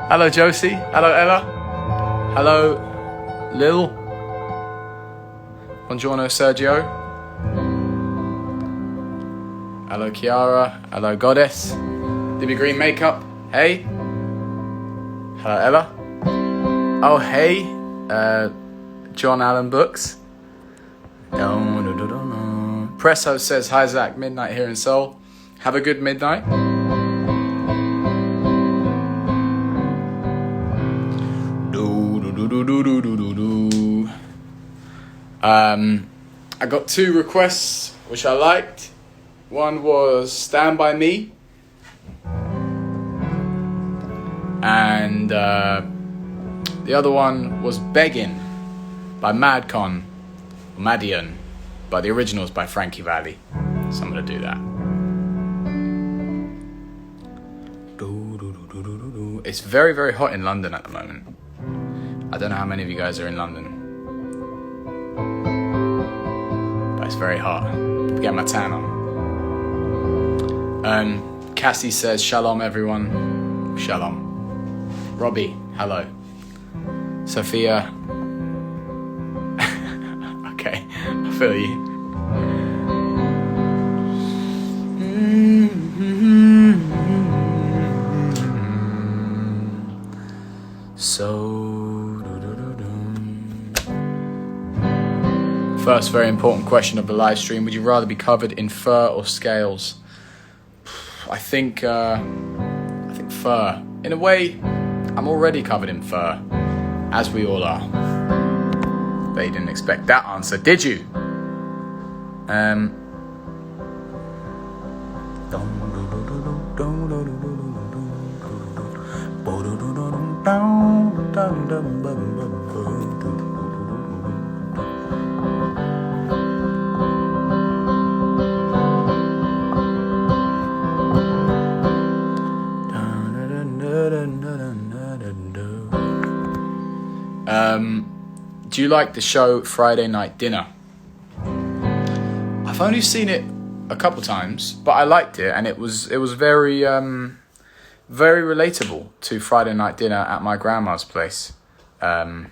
Hello, Josie. Hello, Ella. Hello, Lil. Buongiorno, Sergio. Hello, Kiara. Hello, Goddess. Libby Green Makeup. Hey. Hello, Ella. Oh, hey. John Allen Books. Presso says, hi, Zach. Midnight here in Seoul. Have a good midnight. I got 2 requests which I liked. One was Stand By Me, and the other one was Beggin by Madcon, or Madian, but the original is by Frankie Valli. So I'm going to do that. It's very, very hot in London at the moment. I don't know how many of you guys are in London, but it's very hot. Get my tan on. Cassie says, Shalom everyone. Shalom. Robbie, hello. Sophia. Okay, I feel you. First very important question of the live stream. Would you rather be covered in fur or scales? I think fur. In a way, I'm already covered in fur, as we all are. But you didn't expect that answer, did you? Do you like the show Friday Night Dinner? I've only seen it a couple times, but I liked it, and it was very very relatable to Friday Night Dinner at my grandma's place. Yeah,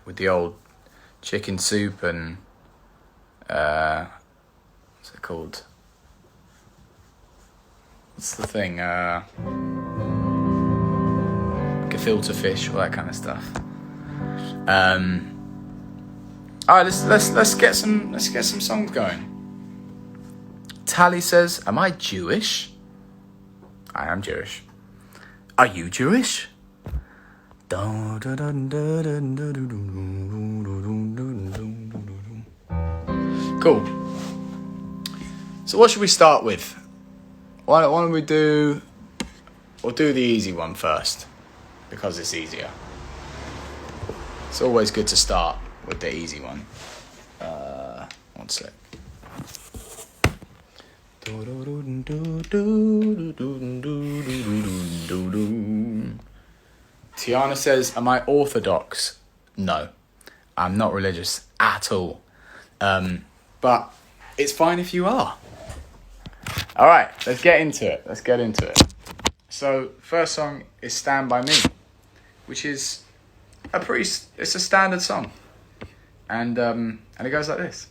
with the old chicken soup and what's it called? What's the thing? Gefilte fish, all that kind of stuff. All right, let's get some songs going. Tally says, "Am I Jewish?" I am Jewish. Are you Jewish? Cool. So what should we start with? Why don't we do? We'll do the easy one first, because it's easier. It's always good to start with the easy one. One sec. Tiana says, am I Orthodox? No, I'm not religious at all. But it's fine if you are. All right, let's get into it. So, first song is Stand By Me, which is it's a standard song. And it goes like this.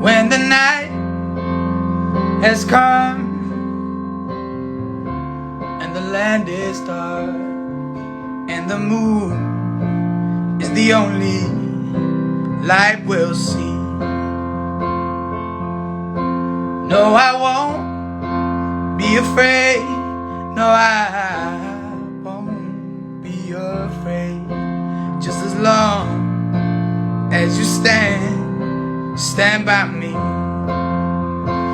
When the night has come and the land is dark and the moon is the only light we'll see. No, I won't be afraid. No, I won't be afraid. Just as long as you stand by me.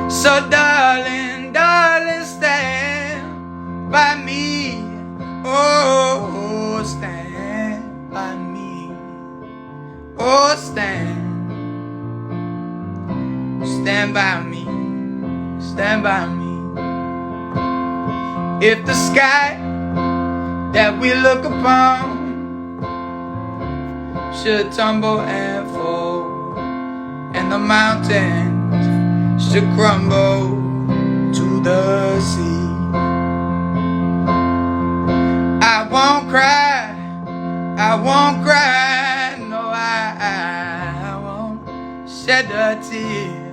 So darling, stand by me. Oh, stand by me. Oh, stand by me, stand by me. If the sky that we look upon should tumble and fall, and the mountains should crumble to the sea, I won't cry, I won't cry, no, I won't shed a tear,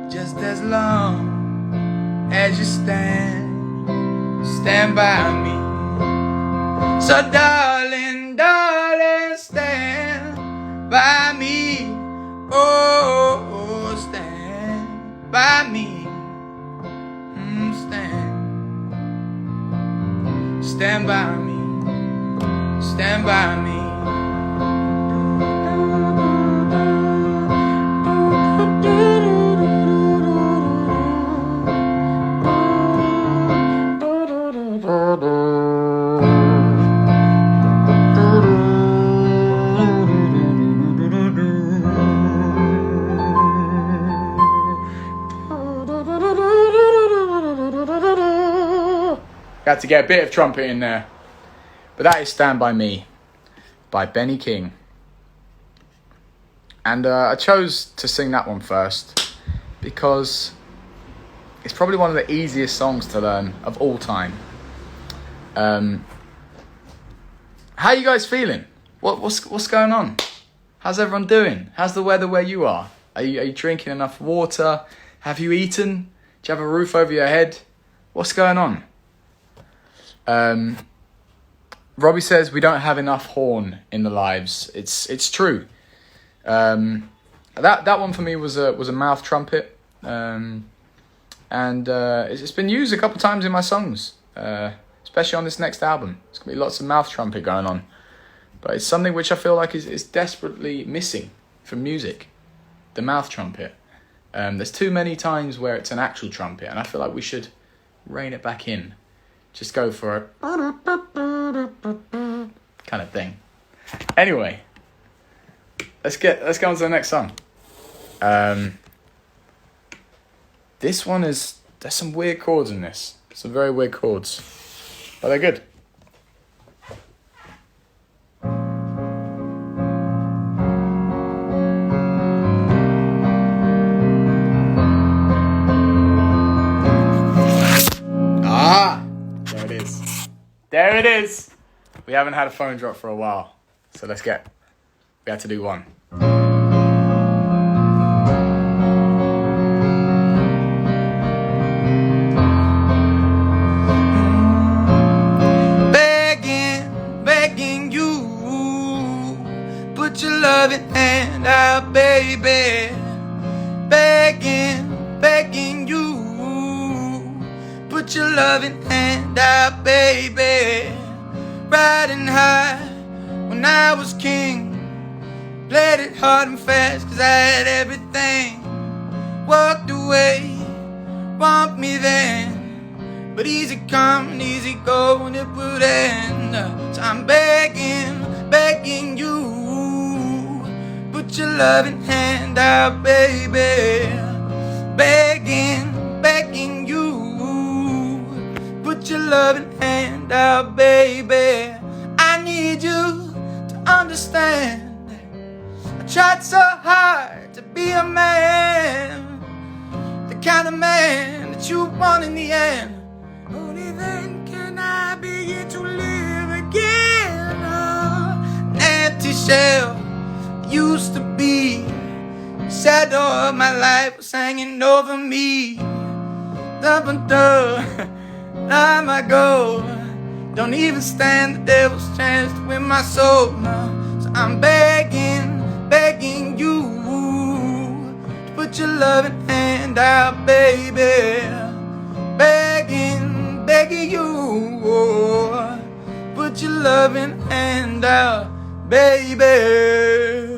just as long as you stand by me. So darling, darling, stand by me, oh, stand by me, stand by me, stand by me. Got to get a bit of trumpet in there. But that is Stand By Me by Benny King. And I chose to sing that one first because it's probably one of the easiest songs to learn of all time. How are you guys feeling? What's going on? How's everyone doing? How's the weather where you are? Are you drinking enough water? Have you eaten? Do you have a roof over your head? What's going on? Robbie says we don't have enough horn in the lives. It's true. That one for me was a mouth trumpet, and it's been used a couple of times in my songs, especially on this next album. There's gonna be lots of mouth trumpet going on, but it's something which I feel like is desperately missing from music. The mouth trumpet. There's too many times where it's an actual trumpet, and I feel like we should rein it back in. Just go for a kind of thing. Anyway, let's go on to the next song. This one there's some weird chords in this. Some very weird chords, but they're good. There it is. We haven't had a phone drop for a while, so we had to do one. Begging you, put your loving hand out, baby. Begging you, put your loving hand out, baby. Riding high when I was king, played it hard and fast cause I had everything. Walked away, want me then, but easy come and easy go and it would end. So I'm begging you, put your loving hand out, baby. Begging you, put your loving hand out, baby. I need you to understand. I tried so hard to be a man, the kind of man that you want in the end. Only then can I begin to live again. Oh, an empty shell used to be, the shadow of my life was hanging over me. Time I go, don't even stand the devil's chance to win my soul now. So I'm begging you to put your loving hand out, baby. Begging you, put your loving hand out, baby.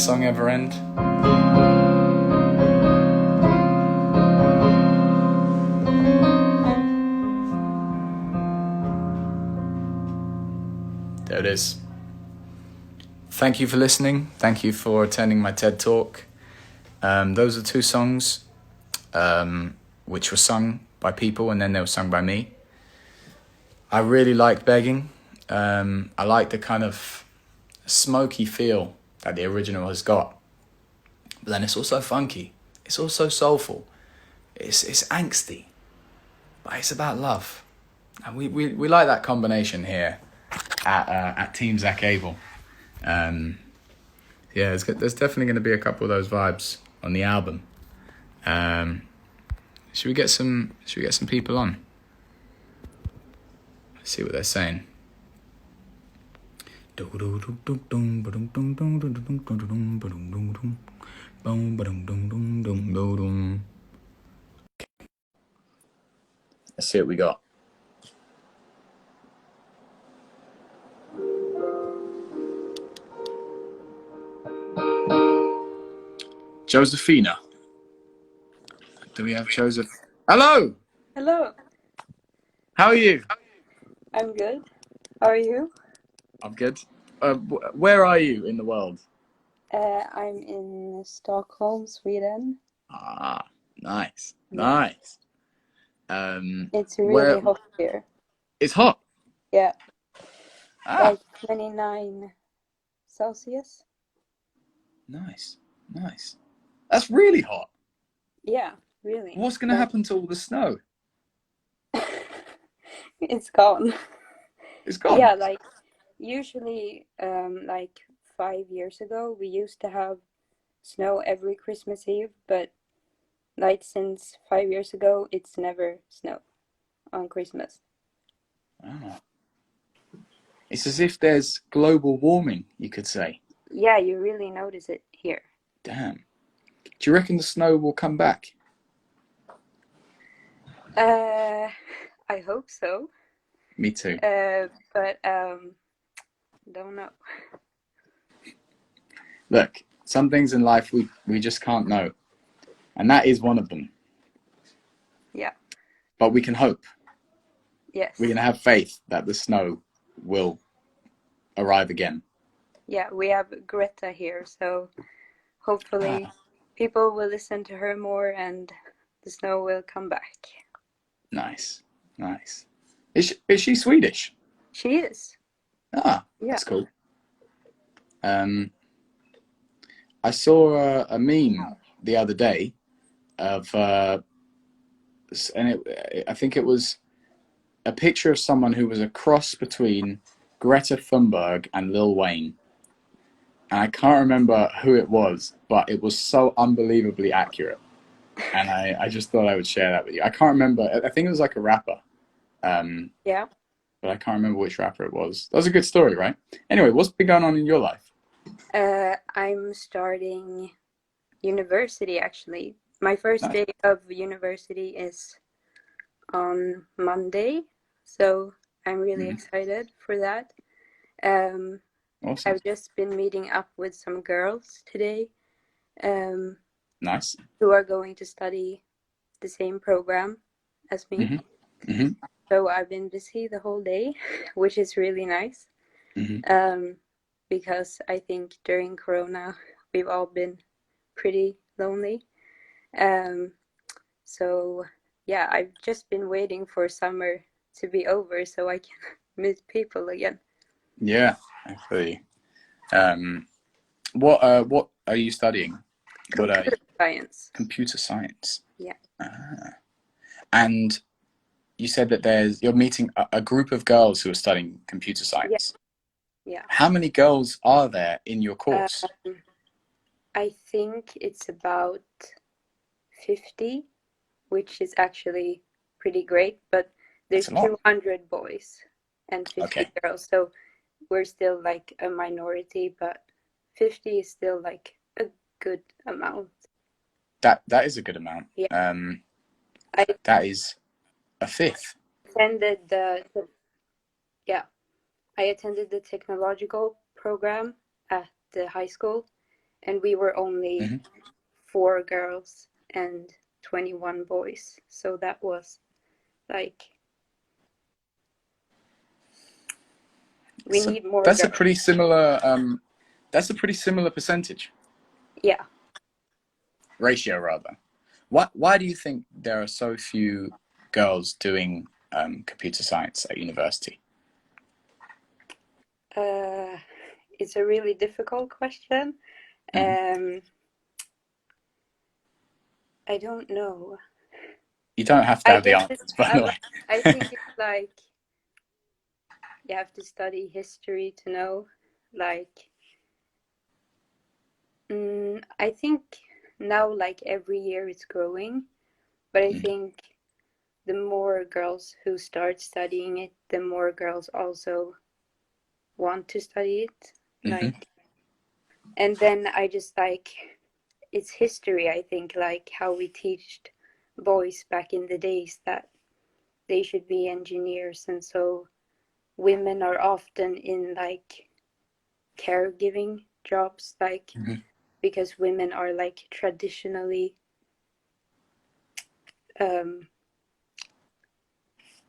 song ever end? There it is. Thank you for listening. Thank you for attending my TED Talk. Those are two songs which were sung by people and then they were sung by me. I really like Beggin. I like the kind of smoky feel that the original has got. But then it's also funky. It's also soulful. It's angsty. But it's about love. And we like that combination here at Team zakabel. Yeah, there's definitely going to be a couple of those vibes on the album. Should we get some people on? Let's see what they're saying. Let's see what we got. Josephina. Do we have Joseph? Hello! Hello. How are you? I'm good. How are you? I'm good. Where are you in the world? I'm in Stockholm, Sweden. Ah, nice. Yeah. Nice. It's really hot here. It's hot? Yeah. Ah. Like 29 Celsius. Nice. That's really hot. Yeah, really. What's going to happen to all the snow? It's gone. It's gone? Yeah, like usually like 5 years ago we used to have snow every Christmas Eve, but like since 5 years ago it's never snow on Christmas. Ah. It's as if there's global warming, you could say. Yeah, you really notice it here. Damn. Do you reckon the snow will come back? I hope so. Me too. But don't know. Look, some things in life we just can't know. And that is one of them. Yeah. But we can hope. Yes. We can have faith that the snow will arrive again. Yeah, we have Greta here, so hopefully people will listen to her more and the snow will come back. Nice. Is she Swedish? She is. Ah, yeah. That's cool. I saw a meme the other day of, I think it was a picture of someone who was a cross between Greta Thunberg and Lil Wayne. And I can't remember who it was, but it was so unbelievably accurate. And I just thought I would share that with you. I can't remember. I think it was like a rapper. Yeah. But I can't remember which rapper it was. That was a good story, right? Anyway, what's been going on in your life? I'm starting university, actually. My first Nice. day of university is on Monday, so I'm really excited for that. Awesome. I've just been meeting up with some girls today. Nice. Who are going to study the same program as me. So I've been busy the whole day, which is really nice. Because I think during Corona we've all been pretty lonely. So yeah, I've just been waiting for summer to be over so I can meet people again. Yeah, I feel you. What are you studying? Computer science. Computer science. Yeah. And you said that you're meeting a group of girls who are studying computer science. Yeah. How many girls are there in your course? I think it's about 50, which is actually pretty great, but there's 200 boys and 50 girls, so we're still like a minority, but 50 is still like a good amount. That is a good amount. Yeah. That is a fifth. I attended the technological program at the high school, and we were only Mm-hmm. 4 girls and 21 boys. So that was like, we need more that's girls. a pretty similar. That's a pretty similar percentage. Yeah. Ratio, rather. Why do you think there are so few girls doing computer science at university? It's a really difficult question. Mm-hmm. I don't know. You don't have to I have the guess answers, by the way. I think it's like you have to study history to know. Like, I think now, like every year, it's growing, but I think the more girls who start studying it, the more girls also want to study it. Mm-hmm. Like, and then I just like, it's history, I think, like how we teached boys back in the days that they should be engineers, and so women are often in like caregiving jobs, like Mm-hmm. because women are like traditionally um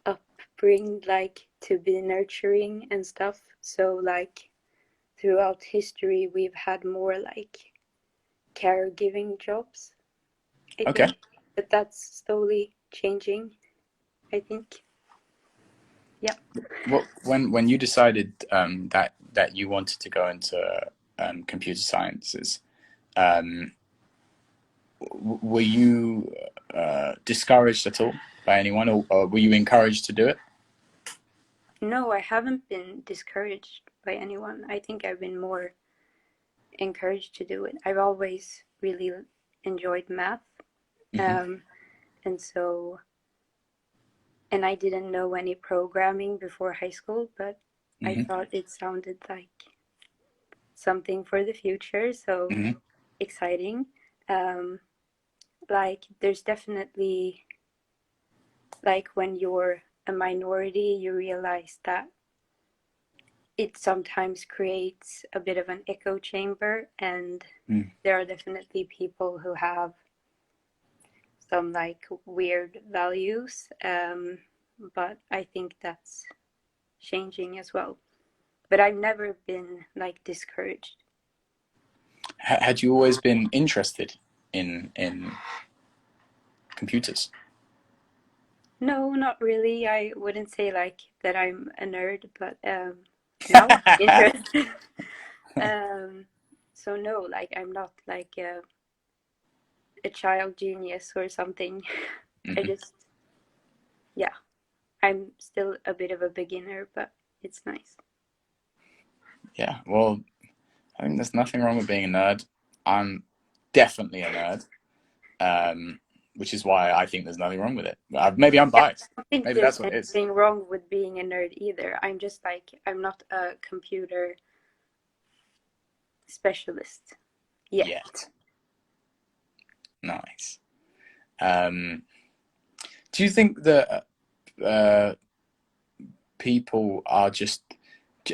upbringed like to be nurturing and stuff. So like throughout history we've had more like caregiving jobs, I Okay. think, but that's slowly changing, I think. Yeah. Well, when you decided that you wanted to go into computer sciences, um, were you discouraged at all by anyone, or were you encouraged to do it? No, I haven't been discouraged by anyone. I think I've been more encouraged to do it. I've always really enjoyed math. Mm-hmm. And so, and I didn't know any programming before high school, but I Mm-hmm. thought it sounded like something for the future. So Mm-hmm. exciting. Um, like, there's definitely, like, when you're a minority, you realize that it sometimes creates a bit of an echo chamber, and there are definitely people who have some like weird values, but I think that's changing as well. But I've never been like discouraged. Had you always been interested in computers? No, not really. I wouldn't say like that I'm a nerd, but now I'm interested. So no, like I'm not like a child genius or something. I Mm-hmm. just, yeah, I'm still a bit of a beginner, but it's nice. Yeah. Well, I think there's nothing wrong with being a nerd. I'm definitely a nerd, which is why I think there's nothing wrong with it. Maybe I'm Yeah, biased. I don't think Maybe there's that's what it is. anything wrong with being a nerd either. I'm just like, I'm not a computer specialist yet. Yet. Nice. Um, do you think that people are just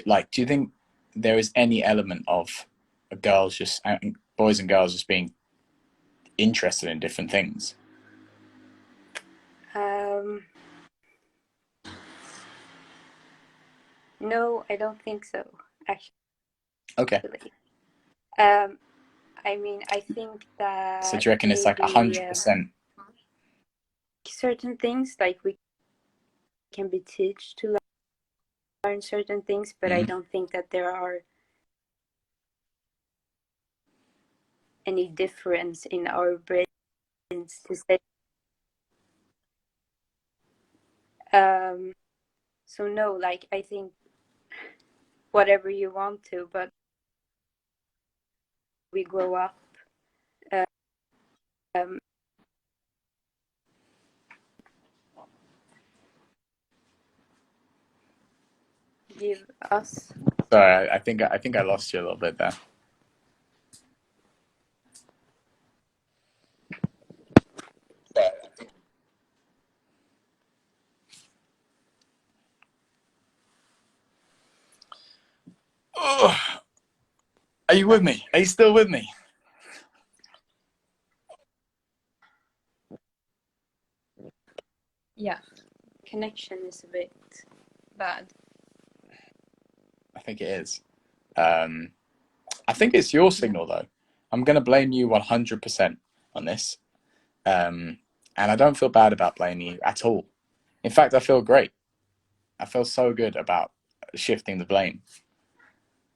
like? Do you think there is any element of girls just boys and girls just being interested in different things? Um, no, I don't think so, actually. Okay. Um, I mean, I think So do that you reckon it's like maybe 100%? certain things, like we can be taught to learn certain things, but I Mm-hmm. don't think that there are any difference in our brains to say. So no, like I think whatever you want to, but we grow up, um, give us. Sorry, I think I lost you a little bit there. Oh, are you with me? Are you still with me? Yeah, connection is a bit bad. I think it is. I think it's your signal though. I'm going to blame you 100% on this. And I don't feel bad about blaming you at all. In fact, I feel great. I feel so good about shifting the blame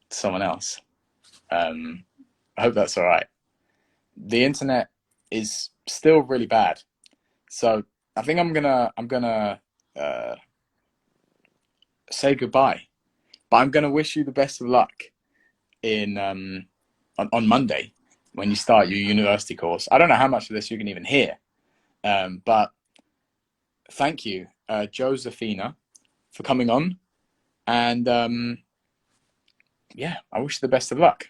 to someone else. I hope that's all right. The internet is still really bad, so I think I'm gonna say goodbye. But I'm gonna wish you the best of luck in on Monday when you start your university course. I don't know how much of this you can even hear, but thank you, Josephina, for coming on, and yeah, I wish you the best of luck.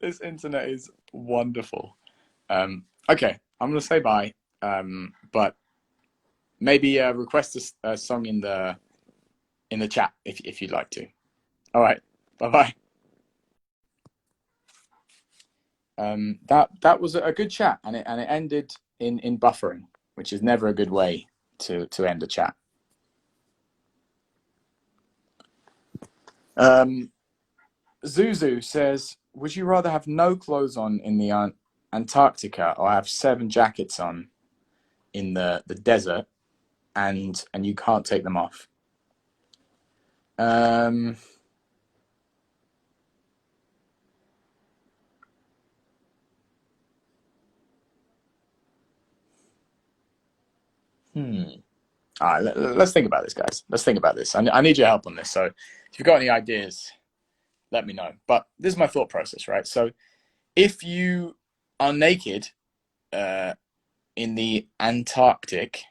This internet is wonderful. Okay, I'm gonna say bye, but maybe request a song in the chat if you'd like to. All right, bye bye. That was a good chat, and it ended in buffering, which is never a good way to end a chat. Zuzu says, would you rather have no clothes on in the Antarctica or have 7 jackets on in the desert and you can't take them off? All right, let's think about this, guys. Let's think about this. I need your help on this. So if you've got any ideas, let me know. But this is my thought process, right? So if you are naked in the Antarctic,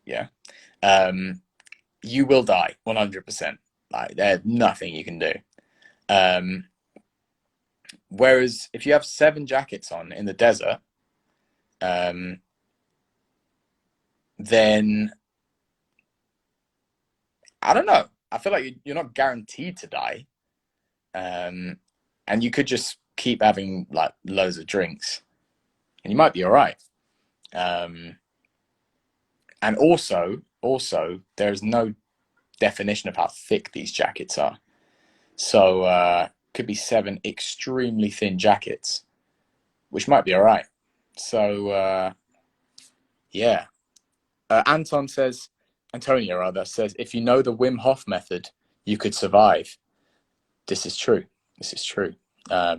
yeah, you will die 100%. Like there's nothing you can do. Whereas if you have 7 jackets on in the desert, then I don't know. I feel like you're not guaranteed to die, and you could just keep having like loads of drinks, and you might be all right. And also, there's no definition of how thick these jackets are. So could be 7 extremely thin jackets, which might be all right. So yeah. Antonio rather says, if you know the Wim Hof method, you could survive. This is true. This is true. My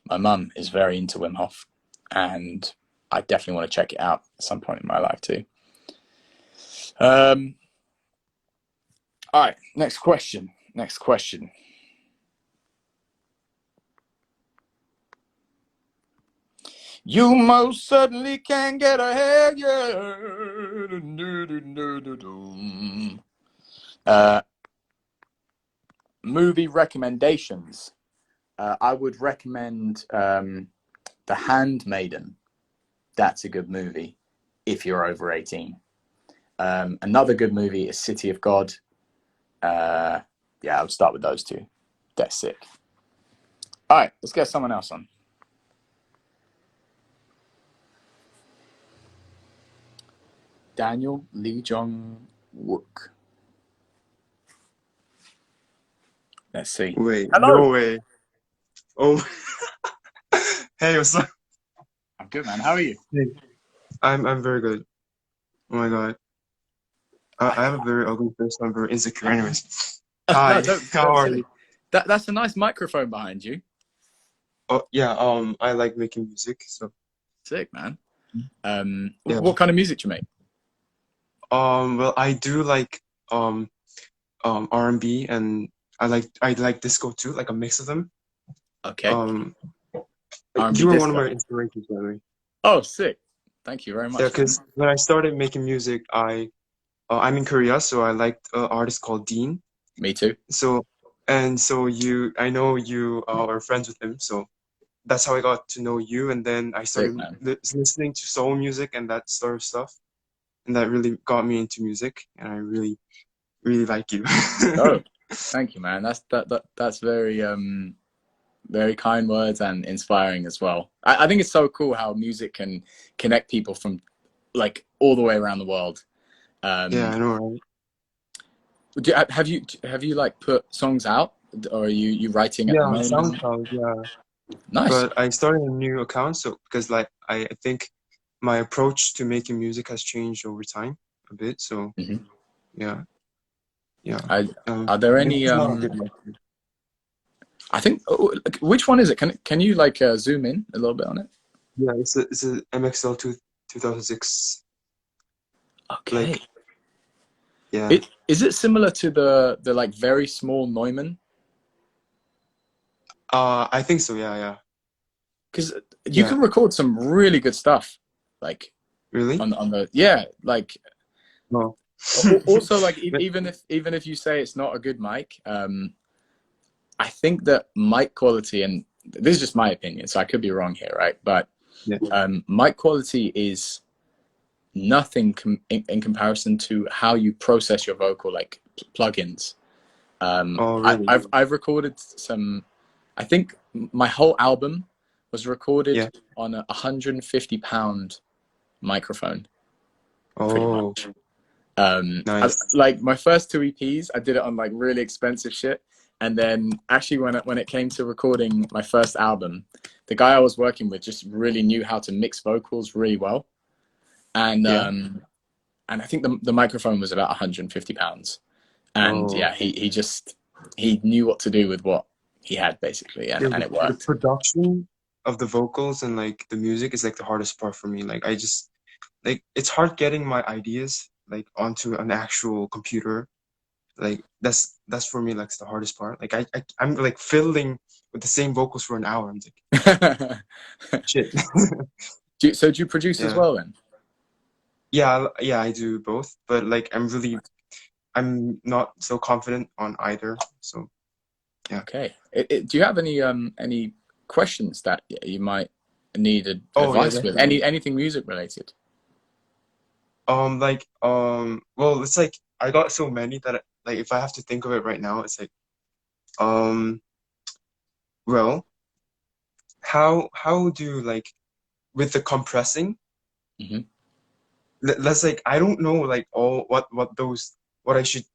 mum is very into Wim Hof, and I definitely want to check it out at some point in my life too. All right, next question. You most certainly can get ahead, yeah. Movie recommendations. I would recommend The Handmaiden. That's a good movie if you're over 18. Another good movie is City of God. Yeah, I would start with those two. That's sick. All right, let's get someone else on. Daniel Lee Jong Wook. Let's see. Wait, Hello. no way. Oh, hey, what's up? I'm good, man. How are you? Hey, I'm very good. Oh my God. I have a very ugly face, so I'm very insecure. Anyways, No, hi, don't how are say. you? That's a nice microphone behind you. Oh yeah, I like making music, so Sick, man. yeah. What kind of music do you make? Well, I do like R&B, and I like disco too, like a mix of them. Okay. Um, R&B you were one of disco. my inspirations, by the way. Oh, sick. Thank you very Yeah, much, man. because when I started making music, I'm in Korea, so I liked an artist called Dean. Me too. So I know you are friends with him, so that's how I got to know you. And then I Sick, started man. listening to soul music and that sort of stuff, and that really got me into music. And I really, really like you. Oh, thank you, man. That's very very kind words and inspiring as well. I think it's so cool how music can connect people from like all the way around the world. Yeah, I know, right? Have you like put songs out, or are you writing at Yeah, the on moment? SoundCloud, yeah. Nice. But I started a new account, so because like I think my approach to making music has changed over time a bit. So Hmm. yeah, yeah. Are there This any is not a good method. I think which one is it? Can you like zoom in a little bit on it? Yeah, it's a MXL 2006. Okay. Like yeah. Is it similar to the like very small Neumann? I think so. Yeah, yeah, Because you yeah. can record some really good stuff, like Really? on the yeah, like No. also like even if you say it's not a good mic, I think that mic quality, and this is just my opinion, so I could be wrong here, right? But Yeah. mic quality is nothing in comparison to how you process your vocal, like plugins. Oh, really? I've recorded some. I think my whole album was recorded Yeah. on a 150-pound microphone, pretty Oh, much. nice. Like my first two EPs, I did it on like really expensive shit, and then actually when it came to recording my first album, the guy I was working with just really knew how to mix vocals really well, and Yeah. I think the microphone was about 150 pounds, and Oh, yeah, he knew what to do with what he had basically, yeah. and it The worked. production of the vocals and like the music is like the hardest part for me. Like I just like it's hard getting my ideas like onto an actual computer. Like that's for me like the hardest part. Like I'm like fiddling with the same vocals for an hour. I'm like shit. So do you produce as Yeah. well then? Yeah, yeah, I do both, but like I'm not so confident on either. So yeah. Okay. Do you have any questions that you might need Oh yeah, advice with? definitely. Anything music related? Well, it's like I got so many that like if I have to think of it right now, it's like um, well, how do like with the compressing? Hmm. Let's like I don't know like all what those what I should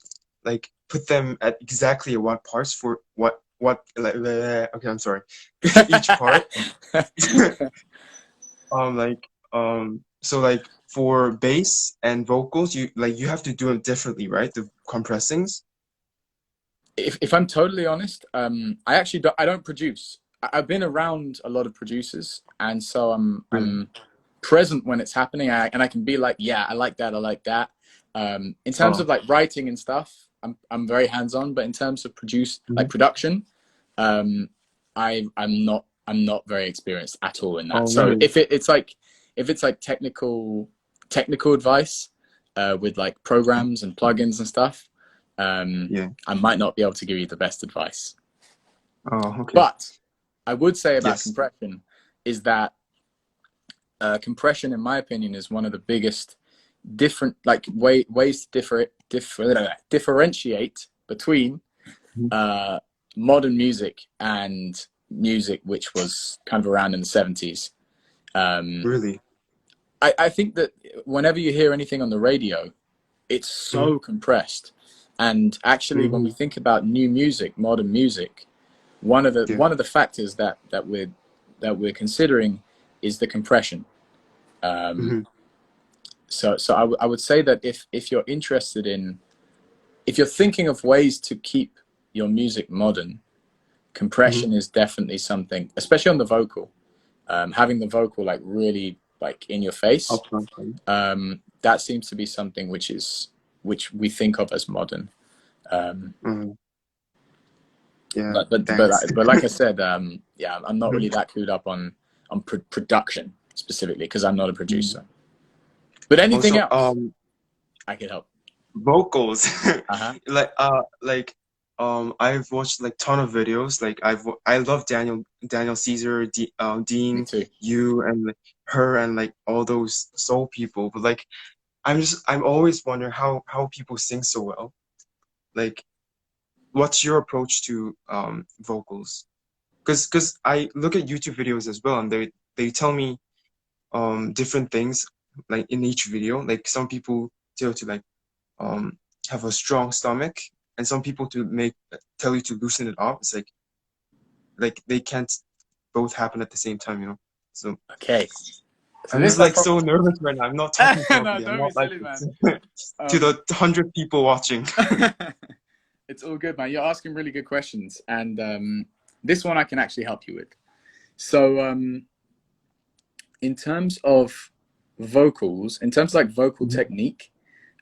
like put them at exactly what parts for what like okay, I'm sorry. Each part. Like so like for bass and vocals, you have to do them differently, right? The compressings. If I'm totally honest, I don't produce. I've been around a lot of producers, and so Really? I'm present when it's happening, and I can be like, yeah, I like that, I like that. In terms Oh, of like writing and stuff, I'm very hands on, but in terms of mhm. production, um, I'm not very experienced at all in that. Oh, So really? if it's like technical advice with like programs and plugins and stuff, Yeah. I might not be able to give you the best advice. Oh, okay. But I would say about Yes. compression is that compression, in my opinion, is one of the biggest different like ways to differentiate between Mhm. uh, modern music and music which was kind of around in the 70s. Really? I think that whenever you hear anything on the radio, it's Hmm. so compressed. And actually, when we Hmm. think about new music, modern music, Yeah. one of the factors that we're considering is the compression. Um, Hmm. so I would say that if you're interested in, if you're thinking of ways to keep your music modern, Hmm. compression is definitely something, especially on the vocal. Having the vocal like really like in your face, Upfront. Right? that seems to be something which we think of as modern. Um, Mhm. Yeah. but Thanks. like I said, yeah, I'm not Mhm. really that clued up on production specifically because I'm not a Mhm. producer. But anything Also, else, I could help. vocals. Uh-huh. I've watched like ton of videos. Like I love Daniel Caesar, Me Dean, too. you, and like, her, and like all those soul people. But like I'm always wondering how people sing so well. Like, what's your approach to vocals? because I look at YouTube videos as well, and they tell me different things like in each video. Like some people tell to like have a strong stomach, and some people tell you to loosen it up. It's like they can't both happen at the same time, you know. So Okay. So I'm this just I like probably... so nervous right now. I'm not talking No, properly. I'm don't be not like silly, man. to the 100 people watching. It's all good, man. You're asking really good questions, and this one I can actually help you with. So, in terms of vocals, in terms of like vocal technique,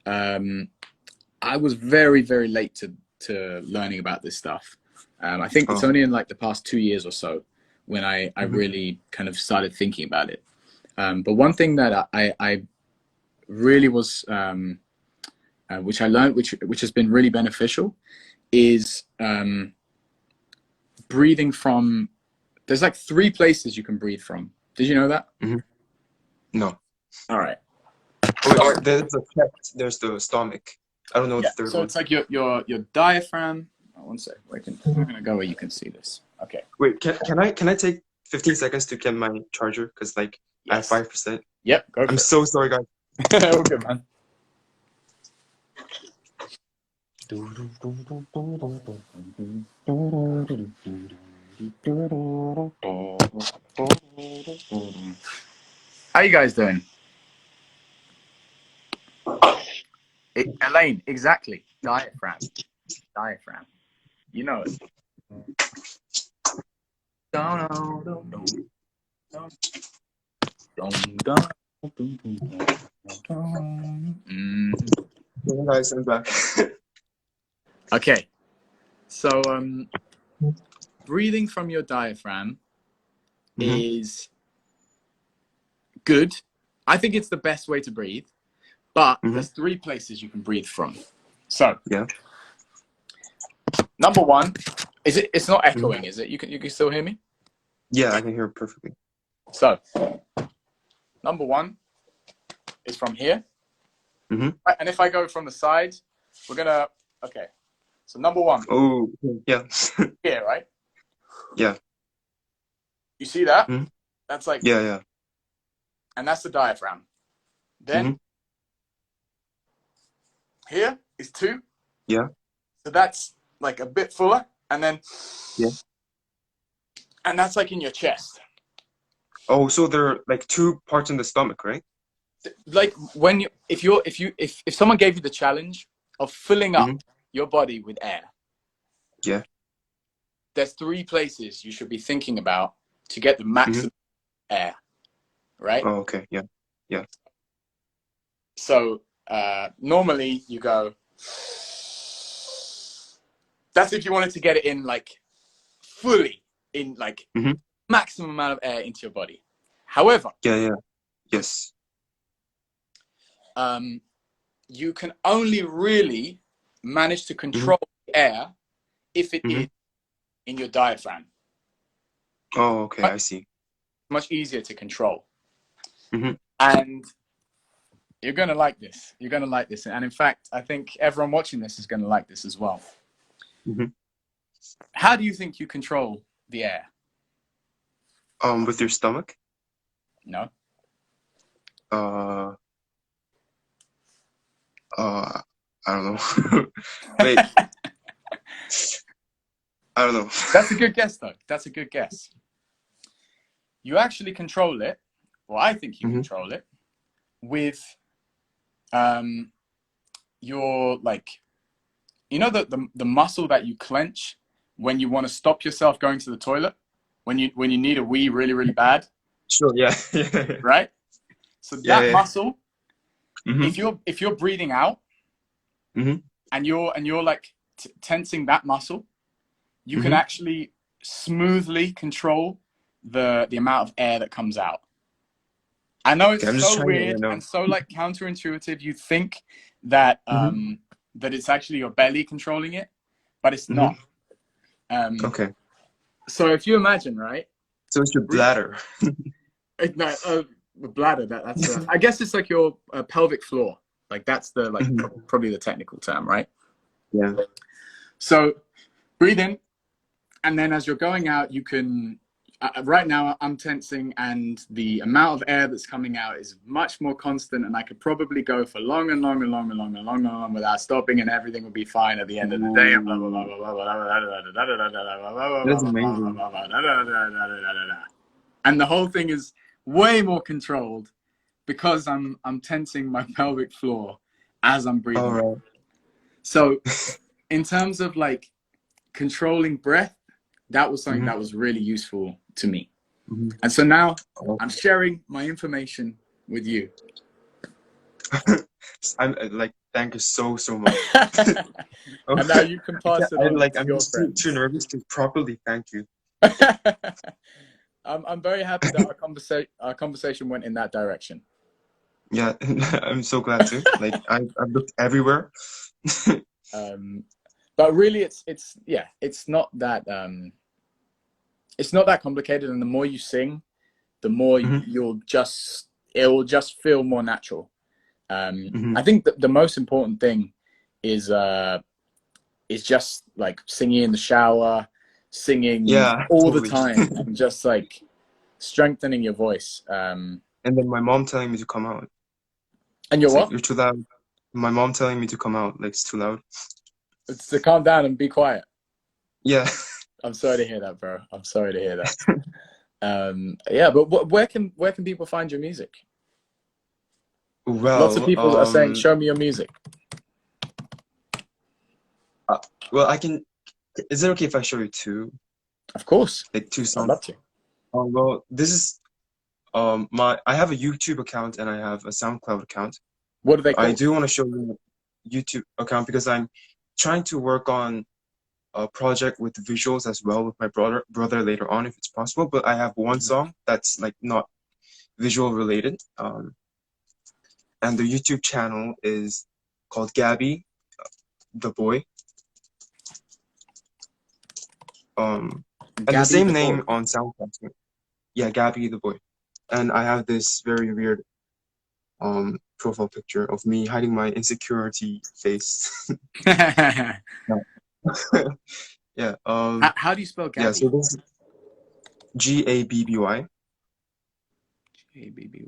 I was very, very late to learning about this stuff. I think it's only in like the past 2 years or so when I really kind of started thinking about it. But one thing that I really was, which I learned, which has been really beneficial, is breathing from. There's like 3 places you can breathe from. Did you know that? No. All right. Oh, there's the chest. There's the stomach. I don't know the third So one. it's like your diaphragm. Oh, one sec. We're gonna go where you can see this. Okay. Wait, can I take 15 seconds to get my charger? Because like I have 5%. Yep. Go for I'm it. so sorry, guys. All good, man. How you guys doing? Elaine, exactly. Diaphragm. You know it. Guys, I'm back. Okay. So breathing from your diaphragm is good. I think it's the best way to breathe, but there's 3 places you can breathe from. So yeah. Number 1, it's not echoing, is it? You can still hear me? Yeah, I can hear it perfectly. So number 1 is from here. Right, and if I go from the side, we're gonna, okay. So number 1. Oh, yeah. Here, right? Yeah. You see that? That's like, yeah. And that's the diaphragm. Then here is 2. Yeah. So that's like a bit fuller, and then and that's like in your chest. Oh, so there are like 2 parts in the stomach, right? Like when you, if someone gave you the challenge of filling up your body with air, there's 3 places you should be thinking about to get the maximum air, right? Oh, okay. Yeah. So normally you go. That's if you wanted to get it in like fully in like maximum amount of air into your body. However, Yes. You can only really manage to control the air if it is in your diaphragm. Oh, okay. I see. Much easier to control. And you're going to like this. You're going to like this. And in fact, I think everyone watching this is going to like this as well. How do you think you control the air? With your stomach? No. I don't know. Wait. I don't know. That's a good guess, though. That's a good guess. You actually control it, or I think you control it, with your, like, you know the muscle that you clench when you want to stop yourself going to the toilet, when you need a wee really, really bad. Sure. Yeah. Right. So that muscle, Mm-hmm. if you're breathing out, and you're like tensing that muscle, you can actually smoothly control the amount of air that comes out. I know it's so weird and so like counterintuitive. You think that that it's actually your belly controlling it, but it's not. Okay. So if you imagine, right? So it's your bladder. The bladder. That's. I guess it's like your pelvic floor. Like that's the probably the technical term, right? Yeah. So breathe in, and then as you're going out, you can. Right now, I'm tensing, and the amount of air that's coming out is much more constant, and I could probably go for long and long and long and long and long and long without stopping, and everything will be fine at the end of the day. That's amazing. And the whole thing is way more controlled because I'm tensing my pelvic floor as I'm breathing. All right. So, in terms of like controlling breath, that was something that was really useful to me. And so now I'm sharing my information with you. I'm like, thank you so much. And now you can pass it on to I'm your just friends. too nervous to properly thank you. I'm very happy that our conversation went in that direction. Yeah, I'm so glad to. Like I've looked everywhere. But really, it's not that complicated, and the more you sing, the more it will just feel more natural. I think that the most important thing is just like singing in the shower, singing all totally. the time, and just like strengthening your voice. And then my mom telling me to come out. And you're it's what? Like, you're too loud. My mom telling me to come out, like it's too loud. It's to calm down and be quiet. Yeah. I'm sorry to hear that, bro. I'm sorry to hear that. Yeah, but where can people find your music? Well, lots of people are saying, "Show me your music." Well, I can. Is it okay if I show you two? Of course. Like two songs. I'd love to. Well, this is I have a YouTube account and I have a SoundCloud account. What are they called? I do want to show you a YouTube account because I'm trying to work on a project with visuals as well with my brother later on if it's possible. But I have one song that's like not visual related. And the YouTube channel is called Gabby, the boy. And Gabby the same the name boy. on SoundCloud. Yeah, Gabby the boy. And I have this very weird profile picture of me hiding my insecurity face. Yeah. How do you spell Gabby? Yeah, so this is Gabby. Gabby.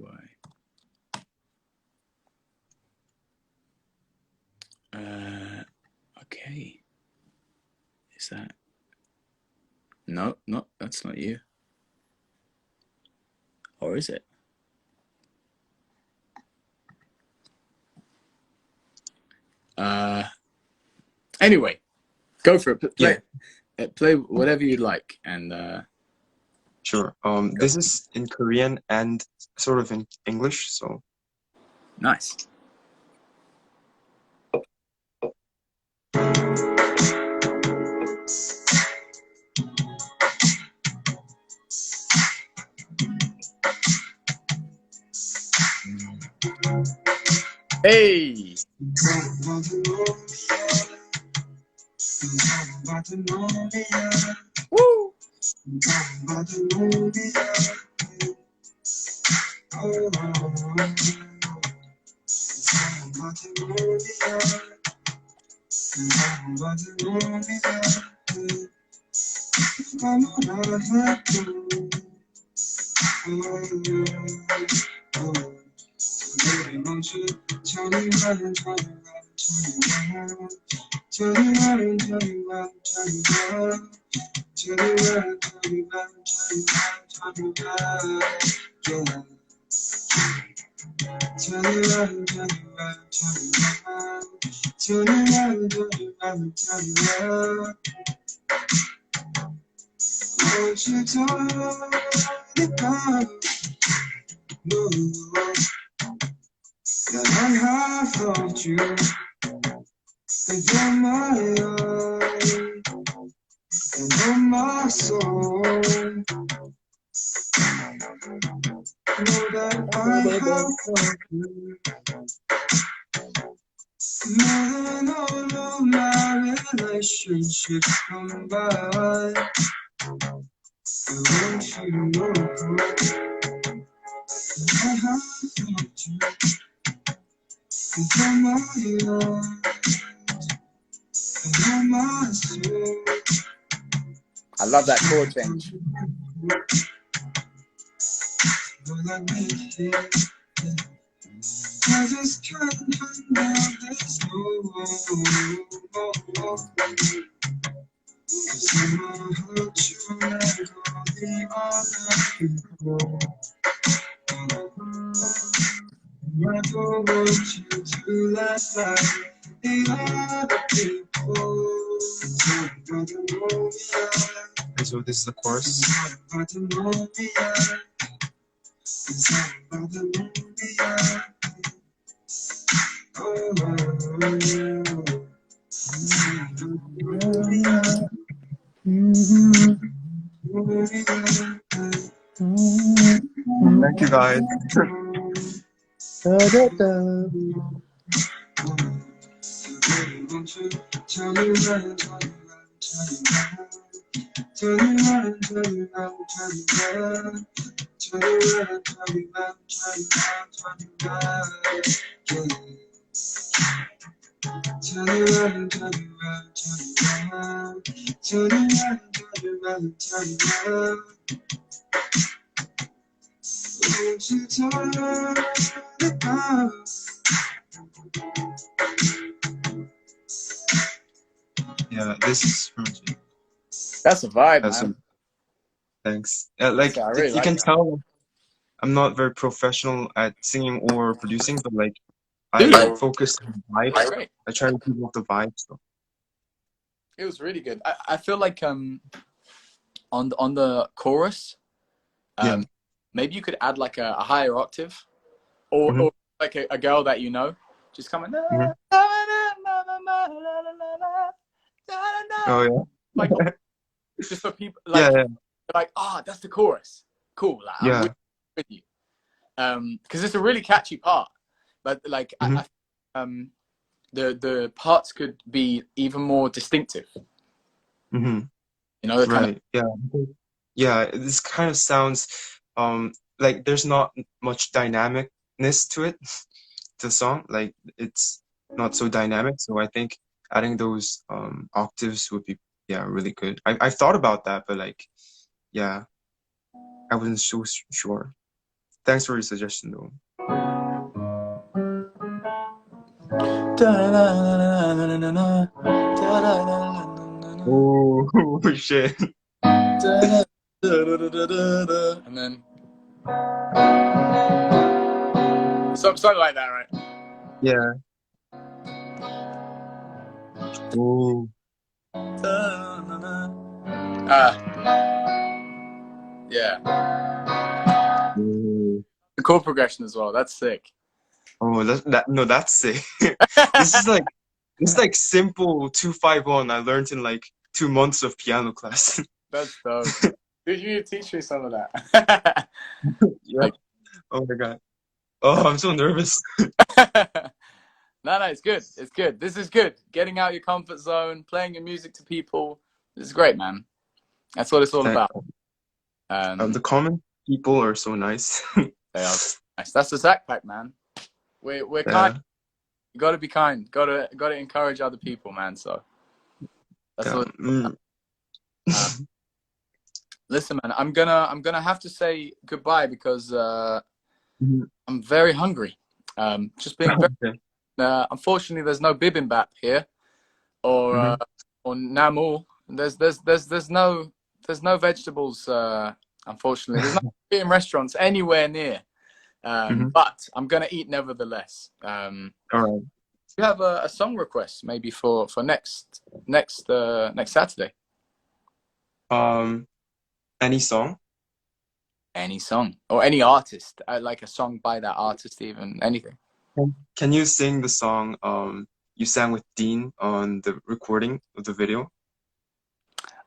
Okay. Is that? No, that's not you. Or is it? Anyway, go for it. Play whatever you like, and Sure. This is in Korean and sort of in English, so nice. Hey. Woo. I love that chord change. So this is the chorus. Thank you guys. Yeah, this is from G. That's a vibe, man. Thanks. Like I really you like can that. tell, I'm not very professional at singing or producing, but like Dude, I focus on the vibes. great. I try to keep up the vibes. So. It was really good. I feel like on the chorus, Yeah. maybe you could add like a higher octave, or like a girl that you know, just coming. Oh yeah. Like just so people like Yeah. like, oh, that's the chorus. Cool. Like, I'm Yeah. really with you. Because it's a really catchy part, but like the parts could be even more distinctive. You know, the kind of, yeah. This kind of sounds like there's not much dynamicness to it, to the song. Like it's not so dynamic. So I think adding those octaves would be really good. I've thought about that, but like I wasn't so sure. Thanks for your suggestion though. Oh shit. And then something like that, right? Yeah. Oh. Yeah. Oh. The chord progression as well. That's sick. Oh, that's sick. This is like simple 251 I learned in like 2 months of piano class. That's dope. Dude, you need to teach me some of that. Yeah. Like, oh my god. Oh, I'm so nervous. No, it's good. It's good. This is good. Getting out your comfort zone, playing your music to people. This is great, man. That's what it's all about. The common people are so nice. They are nice. That's the zakpack, man. We're kind. You got to be kind. Got to encourage other people, man. So that's what. Listen, man. I'm gonna have to say goodbye because I'm very hungry. Just being very. Unfortunately, there's no bibimbap here, or namul. There's no vegetables. Unfortunately, there's no Korean restaurants anywhere near. But I'm gonna eat nevertheless. All right. You have a song request maybe for next Saturday? Any song? Any song or any artist? Like a song by that artist, even anything. Can you sing the song you sang with Dean on the recording of the video?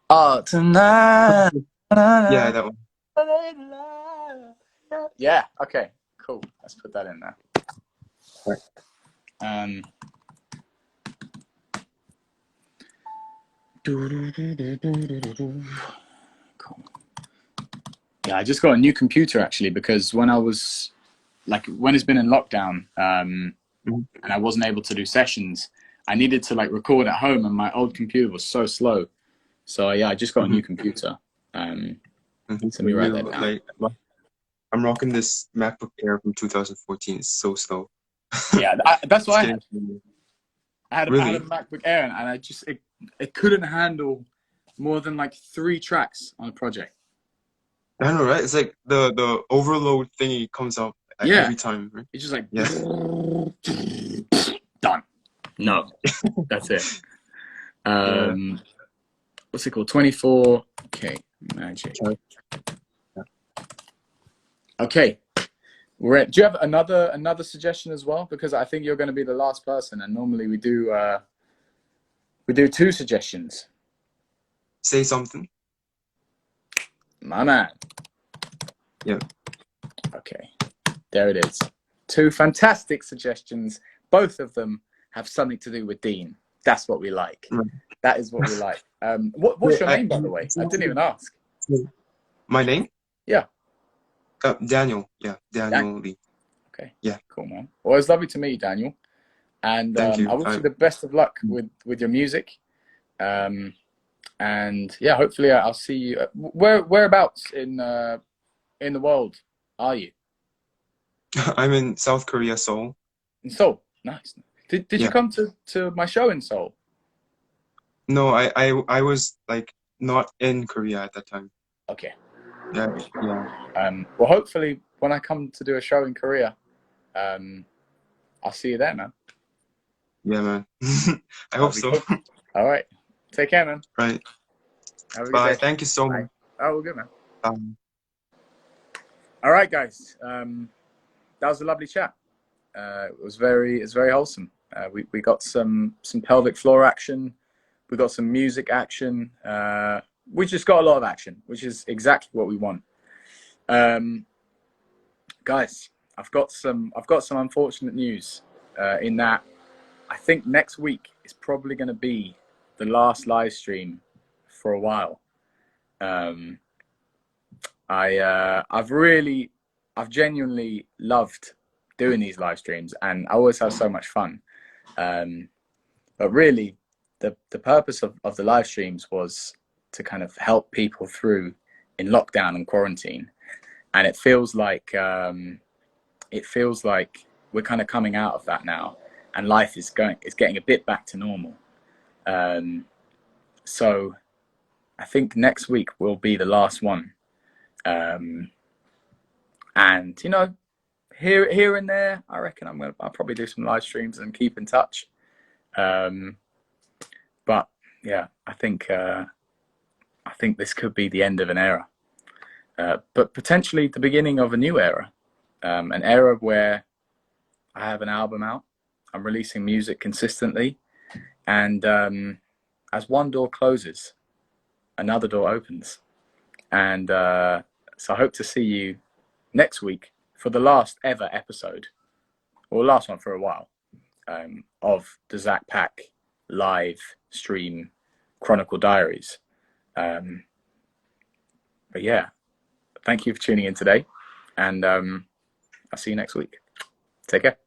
Oh, tonight. Yeah, that one. Yeah. Okay. Cool. Let's put that in there. Right. Cool. Yeah, I just got a new computer actually because when it's been in lockdown and I wasn't able to do sessions, I needed to like record at home and my old computer was so slow. So yeah, I just got a new computer. So let me write that down. Like, I'm rocking this MacBook Air from 2014. It's so slow. Yeah, that's what I had. I had a Really? MacBook Air, and I just it couldn't handle more than like 3 tracks on a project. I know, right? It's like the overload thingy comes up every time, right? It's just like Yeah. done. No, that's it. Yeah. What's it called? 24K Magic. Okay. Do you have another suggestion as well? Because I think you're going to be the last person, and normally we do 2 suggestions. Say something. My man. Yeah. Okay. There it is. 2 fantastic suggestions. Both of them have something to do with Dean. That's what we like. Right. That is what we like. What's your name, by the way? I didn't even ask. My name? Yeah. Daniel. Yeah, Daniel Lee. Okay. Yeah. Cool, man. Well, it's lovely to meet you, Daniel. And Thank you. I wish you the best of luck with your music. And yeah, hopefully I'll see you. Whereabouts in the world are you? I'm in South Korea, Seoul. In Seoul. Nice. Did you come to my show in Seoul? No, I was like not in Korea at that time. Okay. Yeah. Well, hopefully when I come to do a show in Korea, I'll see you there, man. Yeah, man. I hope so. Cool. All right. Take care, man. Right. Have a good Bye. day. Thank you so much. Oh, we're good, man. All right, guys. That was a lovely chat. It's very wholesome. We got some pelvic floor action. We got some music action. We just got a lot of action, which is exactly what we want. Guys, I've got some unfortunate news in that I think next week is probably going to be the last live stream for a while. I've genuinely loved doing these live streams, and I always have so much fun. But really, the purpose of the live streams was to kind of help people through in lockdown and quarantine, and it feels like we're kind of coming out of that now, and life is getting a bit back to normal. So I think next week will be the last one. And you know, here and there, I reckon I'll probably do some live streams and keep in touch. But yeah, I think this could be the end of an era, but potentially the beginning of a new era, an era where I have an album out, I'm releasing music consistently, and as one door closes, another door opens, and so I hope to see you next week for the last ever episode, or last one for a while, of the Zakpack live stream Chronicle Diaries. But yeah, thank you for tuning in today, and I'll see you next week. Take care.